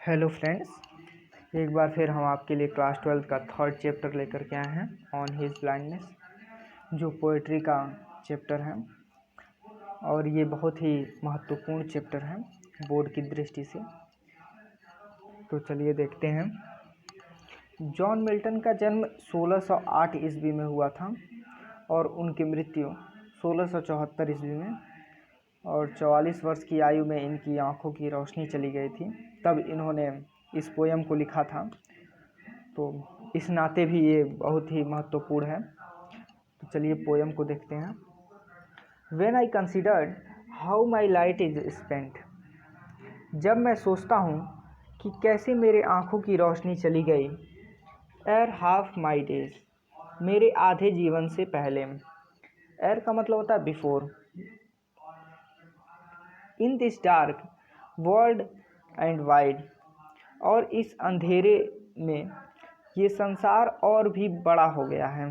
Hello friends, एक बार फिर हम आपके लिए क्लास 12 का थर्ड चैप्टर लेकर के आए हैं ऑन हिज ब्लाइंडनेस, जो पोएट्री का चैप्टर है और ये बहुत ही महत्वपूर्ण चैप्टर है बोर्ड की दृष्टि से। तो चलिए देखते हैं। जॉन मिल्टन का जन्म 1608 ईस्वी में हुआ था और उनकी मृत्यु 1674 ईस्वी में, और 44 वर्ष की आयु में इनकी आंखों की रोशनी चली गई थी। तब इन्होंने इस पोयम को लिखा था, तो इस नाते भी ये बहुत ही महत्वपूर्ण है। तो चलिए पोयम को देखते हैं। When I considered how my light is spent, जब मैं सोचता हूँ कि कैसे मेरे आँखों की रोशनी चली गई। एर हाफ माई डेज, मेरे आधे जीवन से पहले। एर का मतलब होता है before. In this dark world and wide, और इस अंधेरे में ये संसार और भी बड़ा हो गया है।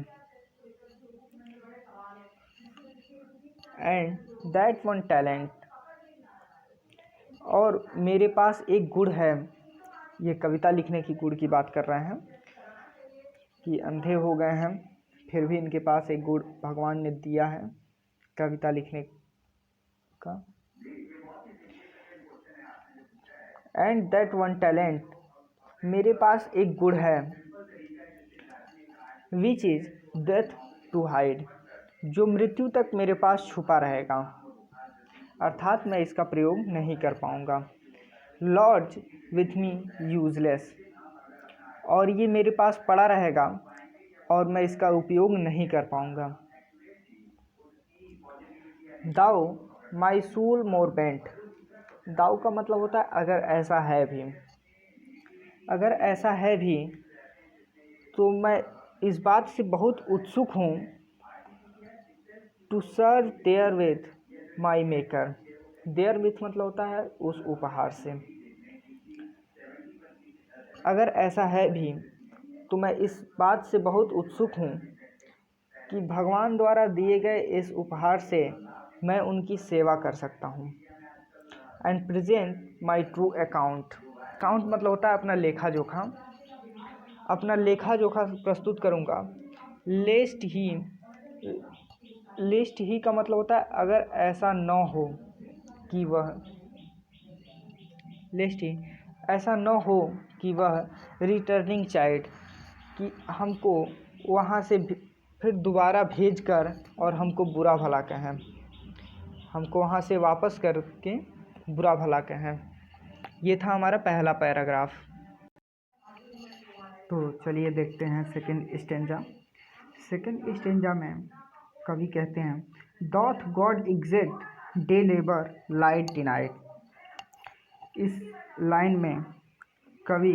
एंड दैट वन टैलेंट, और मेरे पास एक गुण है। ये कविता लिखने की गुण की बात कर रहे हैं कि अंधे हो गए हैं फिर भी इनके पास एक गुण भगवान ने दिया है कविता लिखने का। एंड दैट वन टैलेंट, मेरे पास एक गुण है। Which is death to hide, जो मृत्यु तक मेरे पास छुपा रहेगा, अर्थात मैं इसका प्रयोग नहीं कर पाऊँगा। लॉर्ड्स विथ मी यूजलेस, और ये मेरे पास पड़ा रहेगा और मैं इसका उपयोग नहीं कर पाऊँगा। दाउ माई सोल मोर बेंट, दाउ का मतलब होता है अगर ऐसा है भी। अगर ऐसा है भी तो मैं इस बात से बहुत उत्सुक हूँ। To serve therewith my maker, therewith मतलब होता है उस उपहार से। अगर ऐसा है भी तो मैं इस बात से बहुत उत्सुक हूँ कि भगवान द्वारा दिए गए इस उपहार से मैं उनकी सेवा कर सकता हूँ। And present my true account, account मतलब होता है अपना लेखा जोखा, अपना लेखा जोखा प्रस्तुत करूँगा। लेस्ट ही का मतलब होता है अगर ऐसा न हो कि वह, लेस्ट ही ऐसा न हो कि वह रिटर्निंग चाइल्ड, कि हमको वहाँ से फिर दोबारा भेज कर और हमको बुरा भला कहें, हमको वहाँ से वापस करके बुरा भला कहें। ये था हमारा पहला पैराग्राफ। तो चलिए देखते हैं सेकंड स्टेंजा। सेकंड स्टेंजा में कवि कहते हैं, doth God exist day labour light deny it. इस लाइन में कवि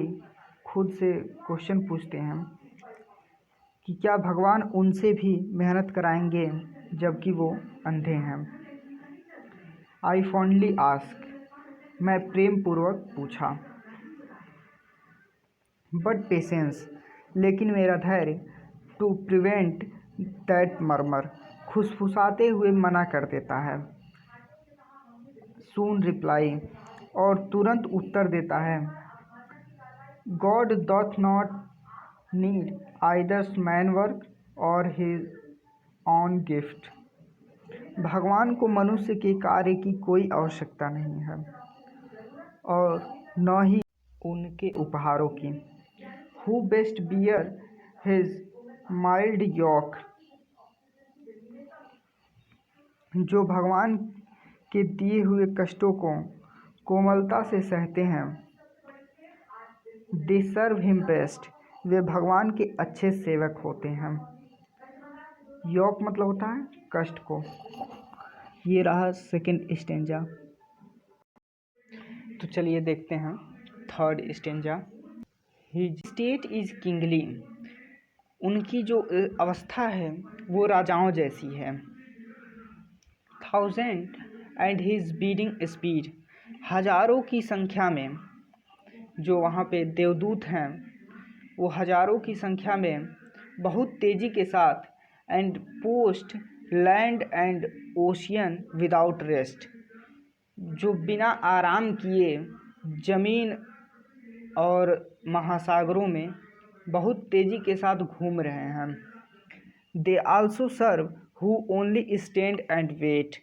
खुद से क्वेश्चन पूछते हैं कि क्या भगवान उनसे भी मेहनत कराएंगे जबकि वो अंधे हैं। आई फॉन्डली आस्क, मैं प्रेम पूर्वक पूछा। बट पेशेंस, लेकिन मेरा धैर्य। टू प्रिवेंट दैट मर्मर, फुसफुसाते हुए मना कर देता है। सून रिप्लाई, और तुरंत उत्तर देता है। God doth not need either man work और हिज ऑन गिफ्ट, भगवान को मनुष्य के कार्य की कोई आवश्यकता नहीं है और न ही उनके उपहारों की। Who best bear his mild yoke, जो भगवान के दिए हुए कष्टों को कोमलता से सहते हैं। दे सर्व हिम बेस्ट, वे भगवान के अच्छे सेवक होते हैं। योक मतलब होता है कष्ट को। ये रहा सेकंड स्टेंजा। तो चलिए देखते हैं third stanza. His state is kingly, उनकी जो अवस्था है वो राजाओं जैसी है। Thousand and his bidding speed, हजारों की संख्या में जो वहाँ पे देवदूत हैं वो हजारों की संख्या में बहुत तेज़ी के साथ। And post land and ocean without rest, जो बिना आराम किए ज़मीन और महासागरों में बहुत तेज़ी के साथ घूम रहे हैं। They also serve who only stand and wait.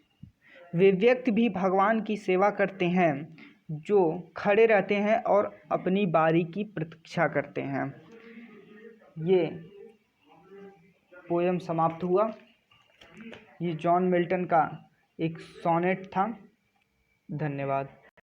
वे व्यक्ति भी भगवान की सेवा करते हैं जो खड़े रहते हैं और अपनी बारी की प्रतीक्षा करते हैं। ये पोयम समाप्त हुआ। ये जॉन मिल्टन का एक सोनेट था। धन्यवाद।